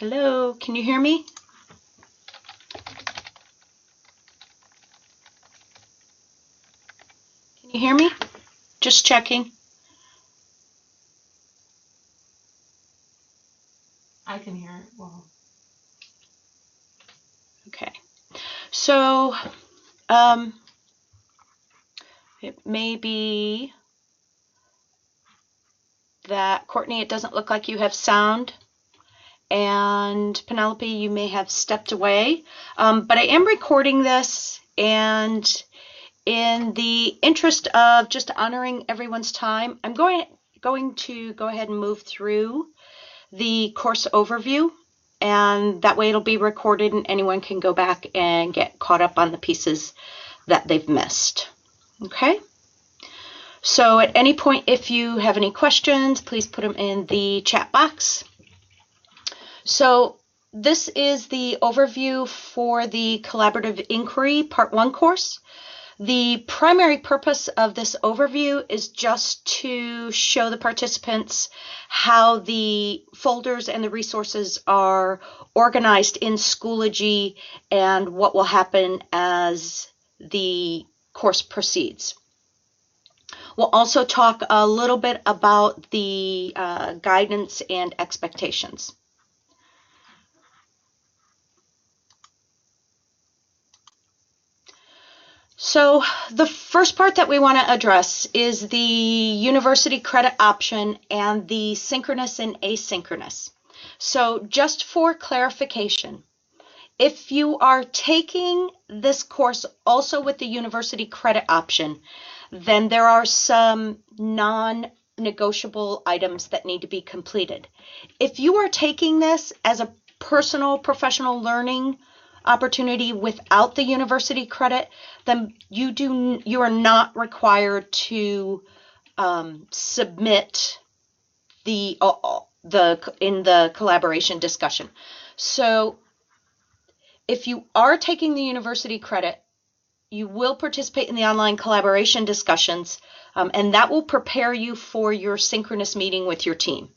Hello, can you hear me? Can you hear me? Just checking. I can hear it well. Okay. So, it may be that, Courtney, it doesn't look like you have sound. And Penelope, you may have stepped away. But I am recording this, and in the interest of just honoring everyone's time, I'm going to go ahead and move through the course overview, and that way it'll be recorded and anyone can go back and get caught up on the pieces that they've missed. Okay? So at any point, if you have any questions, please put them in the chat box. So this is the overview for the Collaborative Inquiry Part 1 course. The primary purpose of this overview is just to show the participants how the folders and the resources are organized in Schoology and what will happen as the course proceeds. We'll also talk a little bit about the guidance and expectations. So the first part that we want to address is the university credit option and the synchronous and asynchronous. So just for clarification, if you are taking this course also with the university credit option, then there are some non-negotiable items that need to be completed. If you are taking this as a personal professional learning opportunity without the university credit, then you are not required to submit in the collaboration discussion. So if you are taking the university credit, you will participate in the online collaboration discussions, and that will prepare you for your synchronous meeting with your team.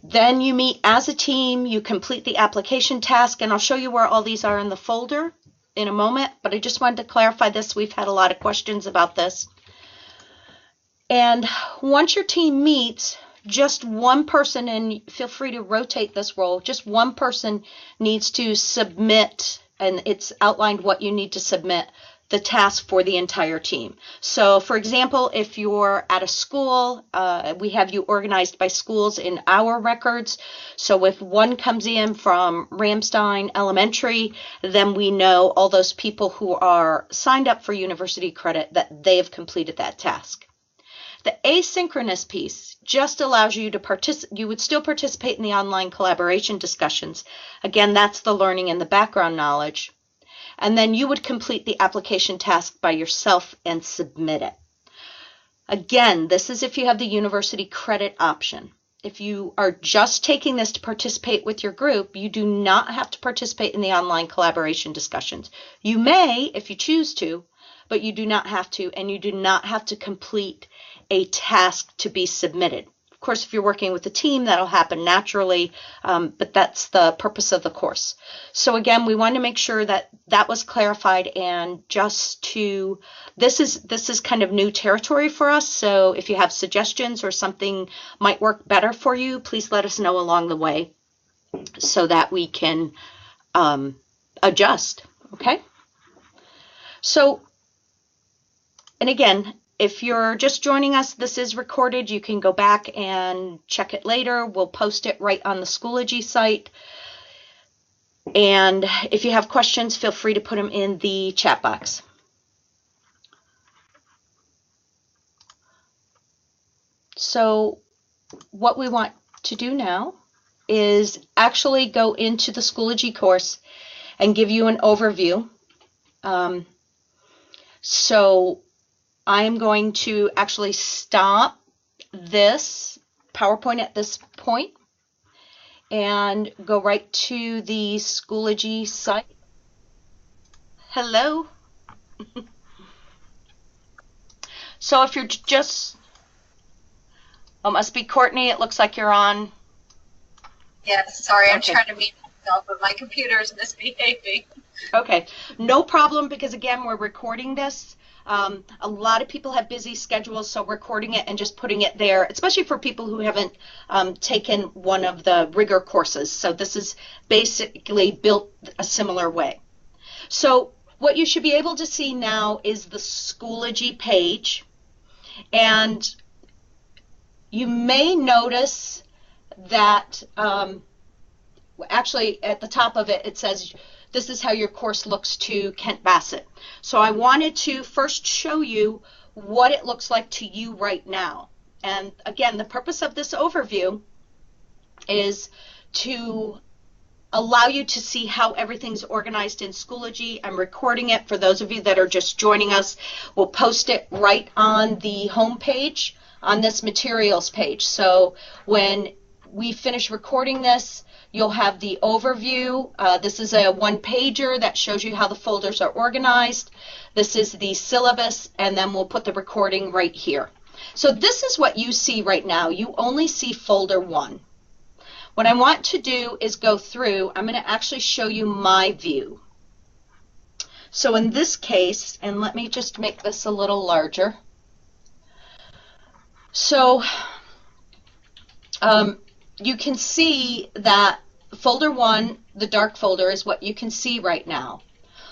Then you meet as a team, you complete the application task, and I'll show you where all these are in the folder in a moment, but I just wanted to clarify this. We've had a lot of questions about this. And once your team meets, just one person, and feel free to rotate this role, just one person needs to submit, and it's outlined what you need to submit, the task for the entire team. So for example, if you're at a school, we have you organized by schools in our records. So if one comes in from Ramstein Elementary, then we know all those people who are signed up for university credit that they have completed that task. The asynchronous piece just allows you to participate. You would still participate in the online collaboration discussions. Again, that's the learning and the background knowledge. And then you would complete the application task by yourself and submit it. Again, this is if you have the university credit option. If you are just taking this to participate with your group, you do not have to participate in the online collaboration discussions. You may if you choose to, but you do not have to, and you do not have to complete a task to be submitted. Of course, if you're working with a team, that'll happen naturally, but that's the purpose of the course. So again, we want to make sure that that was clarified, and just to, this is kind of new territory for us, so if you have suggestions or something might work better for you, please let us know along the way so that we can adjust, okay? So, and again, if you're just joining us, this is recorded. You can go back and check it later. We'll post it right on the Schoology site. And if you have questions, feel free to put them in the chat box. So what we want to do now is actually go into the Schoology course and give you an overview. So I am going to actually stop this PowerPoint at this point and go right to the Schoology site. Hello. So if you're just, must be Courtney, it looks like you're on. Yes, sorry, I'm Okay. trying to mute myself, but my computer is misbehaving. Okay, no problem, because again, we're recording this. A lot of people have busy schedules, so recording it and just putting it there, especially for people who haven't taken one of the rigor courses. So this is basically built a similar way. So what you should be able to see now is the Schoology page, and you may notice that actually at the top of it, it says this is how your course looks to Kent Bassett. So I wanted to first show you what it looks like to you right now. And again, the purpose of this overview is to allow you to see how everything's organized in Schoology. I'm recording it for those of you that are just joining us. We'll post it right on the home page on this materials page. So when we finish recording this, you'll have the overview. This is a one-pager that shows you how the folders are organized. This is the syllabus, and then we'll put the recording right here. So this is what you see right now. You only see folder 1. What I want to do is go through. I'm going to actually show you my view. So in this case, and let me just make this a little larger. So you can see that folder 1, the dark folder, is what you can see right now.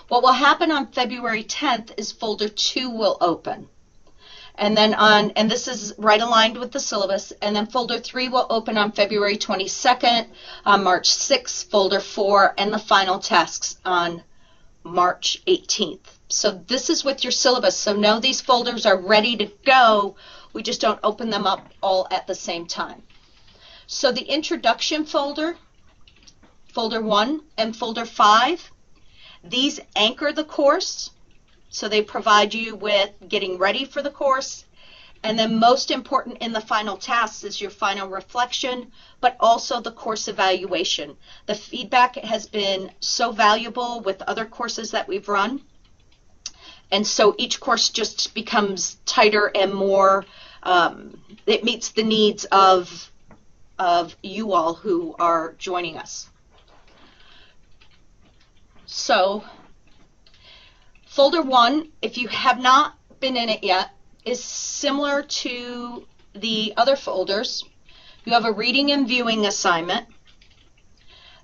What will happen on February 10th is folder 2 will open. And then and this is right aligned with the syllabus, and then folder 3 will open on February 22nd, on March 6th, folder 4, and the final tasks on March 18th. So this is with your syllabus. So know these folders are ready to go. We just don't open them up all at the same time. So the introduction folder, folder 1, and folder 5, these anchor the course. So they provide you with getting ready for the course. And then most important in the final tasks is your final reflection, but also the course evaluation. The feedback has been so valuable with other courses that we've run. And so each course just becomes tighter and more, it meets the needs of you all who are joining us. So folder 1, if you have not been in it yet, is similar to the other folders. You have a reading and viewing assignment.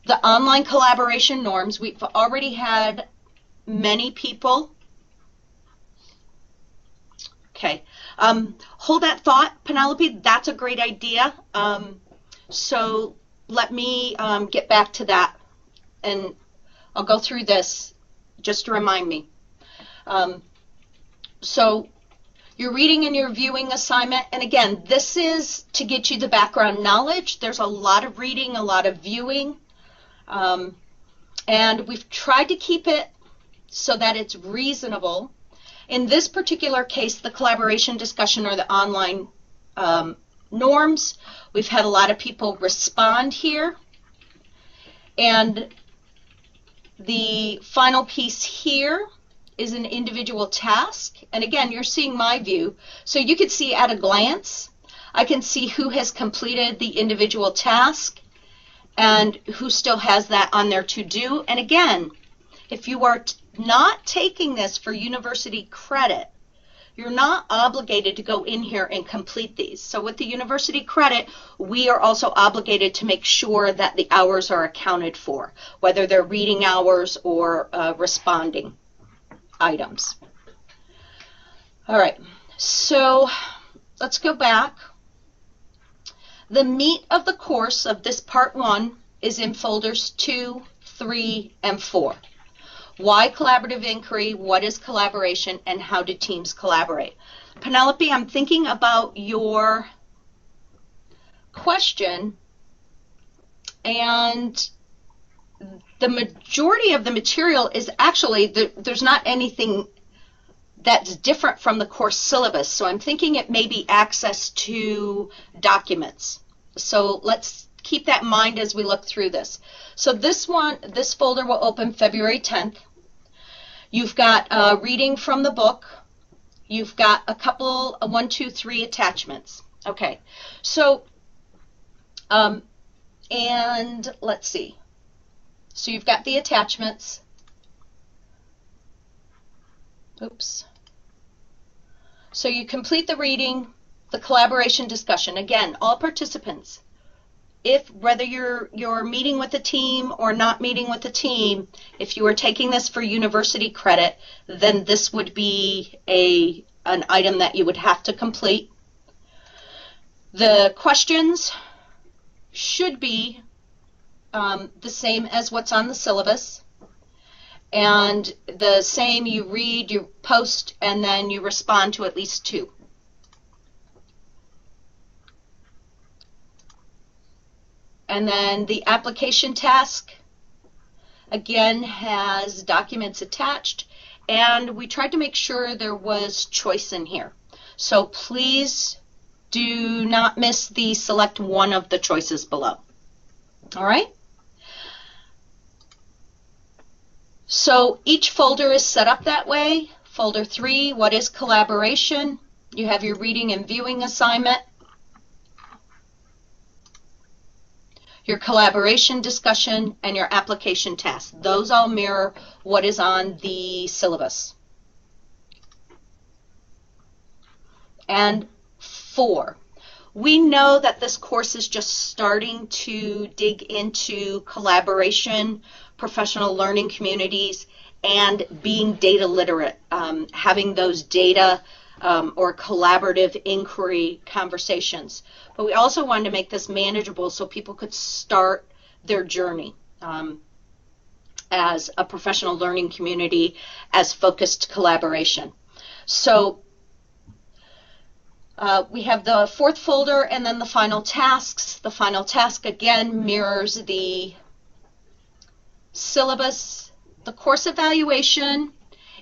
The online collaboration norms, we've already had many people. Okay, hold that thought, Penelope, that's a great idea. So let me get back to that, and I'll go through this just to remind me. So your reading and your viewing assignment, and again, this is to get you the background knowledge. There's a lot of reading, a lot of viewing, and we've tried to keep it so that it's reasonable. In this particular case, the collaboration discussion or the online norms, we've had a lot of people respond here. And the final piece here is an individual task. And again, you're seeing my view. So you can see at a glance, I can see who has completed the individual task and who still has that on their to-do. And again, if you are not taking this for university credit, you're not obligated to go in here and complete these. So with the university credit, we are also obligated to make sure that the hours are accounted for, whether they're reading hours or responding items. All right, so let's go back. The meat of the course of this part 1 is in folders 2, 3, and 4. Why collaborative inquiry, what is collaboration, and how do teams collaborate? Penelope, I'm thinking about your question, and the majority of the material is actually, there's not anything that's different from the course syllabus. So I'm thinking it may be access to documents. So let's keep that in mind as we look through this. So this folder will open February 10th. You've got reading from the book. You've got a couple, 1, 2, 3 attachments. Okay, so And let's see. So you've got the attachments. Oops. So you complete the reading, the collaboration discussion. Again, all participants, if whether you're meeting with a team or not meeting with a team, if you are taking this for university credit, then this would be an item that you would have to complete. The questions should be the same as what's on the syllabus, and the same, you read, you post, and then you respond to at least 2. And then the application task, again, has documents attached, and we tried to make sure there was choice in here. So please do not miss the select one of the choices below. All right? So each folder is set up that way. Folder 3, what is collaboration? You have your reading and viewing assignment, your collaboration discussion, and your application task. Those all mirror what is on the syllabus. And 4, we know that this course is just starting to dig into collaboration, professional learning communities, and being data literate, having those data or collaborative inquiry conversations. But we also wanted to make this manageable so people could start their journey as a professional learning community, as focused collaboration. So we have the 4th folder and then the final tasks. The final task, again, mirrors the syllabus. The course evaluation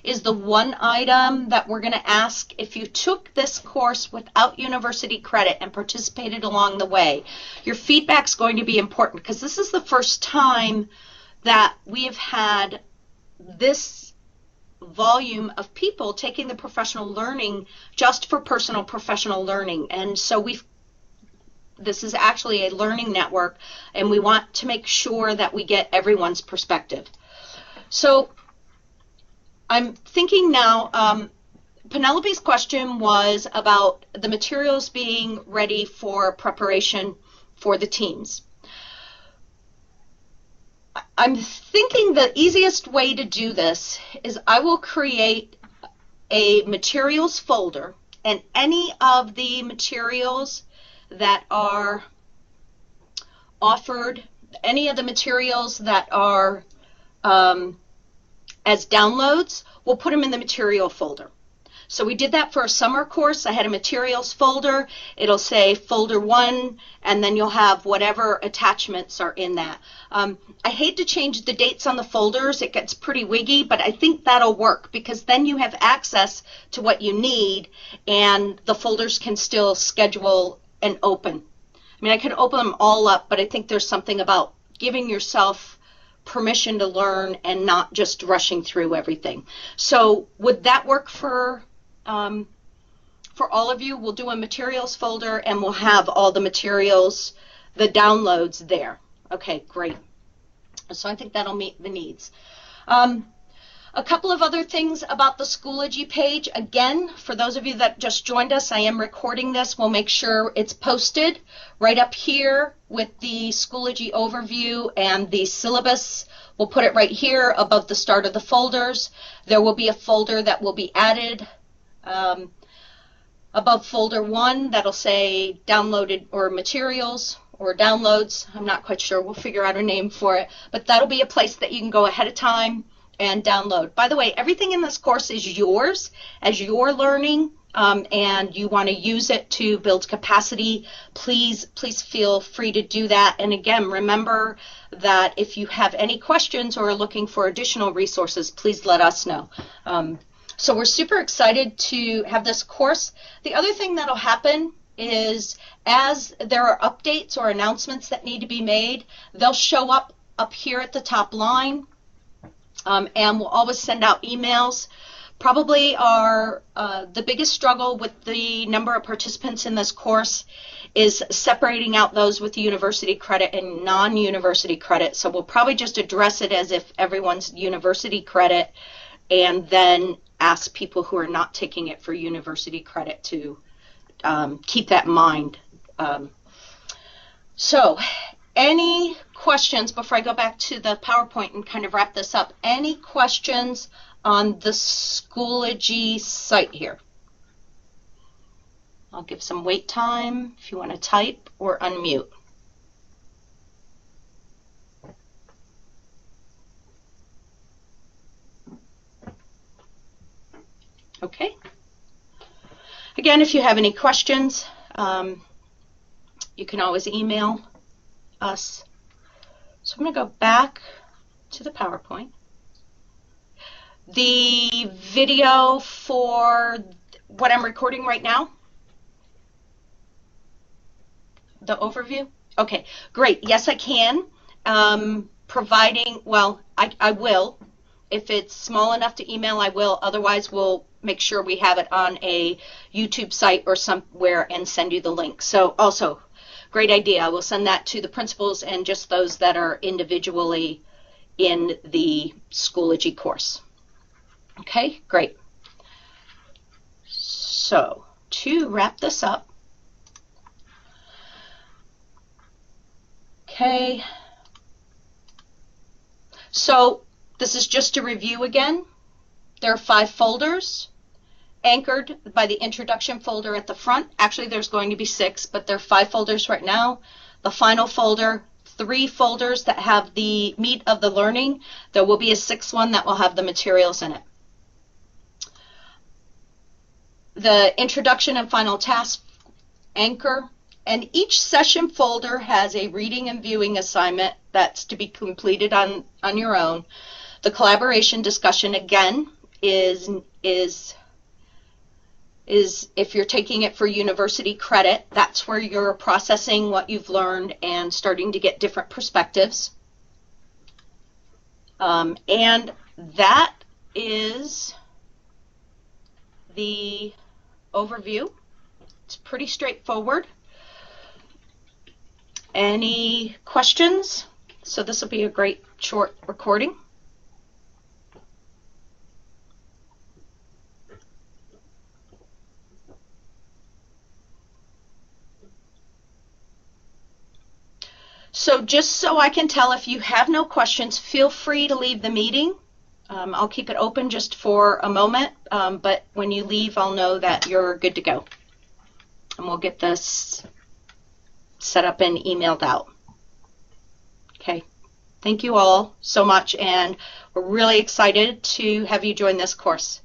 is the one item that we're going to ask if you took this course without university credit and participated along the way. Your feedback's going to be important because this is the first time that we have had this volume of people taking the professional learning just for personal professional learning. And so this is actually a learning network, and we want to make sure that we get everyone's perspective. So I'm thinking now, Penelope's question was about the materials being ready for preparation for the teams. I'm thinking the easiest way to do this is I will create a materials folder, and any of the materials that are offered, any of the materials that are as downloads, we'll put them in the material folder. So we did that for a summer course. I had a materials folder. It'll say folder 1, and then you'll have whatever attachments are in that. I hate to change the dates on the folders. It gets pretty wiggy, but I think that'll work because then you have access to what you need, and the folders can still schedule and open. I mean, I could open them all up, but I think there's something about giving yourself permission to learn and not just rushing through everything. So would that work for all of you? We'll do a materials folder and we'll have all the materials, the downloads there. Okay, great. So I think that'll meet the needs. A couple of other things about the Schoology page. Again, for those of you that just joined us, I am recording this. We'll make sure it's posted right up here with the Schoology overview and the syllabus. We'll put it right here above the start of the folders. There will be a folder that will be added above folder 1 that'll say downloaded or materials or downloads. I'm not quite sure. We'll figure out a name for it. But that'll be a place that you can go ahead of time and download. By the way, everything in this course is yours as you're learning, and you want to use it to build capacity. Please feel free to do that. And again, remember that if you have any questions or are looking for additional resources, please let us know. So we're super excited to have this course. The other thing that'll happen is as there are updates or announcements that need to be made, they'll show up here at the top line. And we'll always send out emails. Probably the biggest struggle with the number of participants in this course is separating out those with university credit and non-university credit. So we'll probably just address it as if everyone's university credit, and then ask people who are not taking it for university credit to keep that in mind. So any questions before I go back to the PowerPoint and kind of wrap this up? Any questions on the Schoology site here? I'll give some wait time if you want to type or unmute. Okay. Again, if you have any questions, you can always email us. So I'm going to go back to the PowerPoint. The video for what I'm recording right now, the overview. Okay, great. Yes, I can. Providing, well, I will. If it's small enough to email, I will. Otherwise, we'll make sure we have it on a YouTube site or somewhere and send you the link. So also, great idea. I will send that to the principals and just those that are individually in the Schoology course. Okay, great. So to wrap this up, okay, so this is just a review again. There are 5 folders anchored by the introduction folder at the front. Actually, there's going to be 6, but there are 5 folders right now. The final folder, 3 folders that have the meat of the learning. There will be a 6th one that will have the materials in it. The introduction and final task anchor, and each session folder has a reading and viewing assignment that's to be completed on your own. The collaboration discussion, again, is if you're taking it for university credit, that's where you're processing what you've learned and starting to get different perspectives. And that is the overview. It's pretty straightforward. Any questions? So this will be a great short recording. So just so I can tell, if you have no questions, feel free to leave the meeting. I'll keep it open just for a moment, but when you leave, I'll know that you're good to go. And we'll get this set up and emailed out. Okay, thank you all so much, and we're really excited to have you join this course.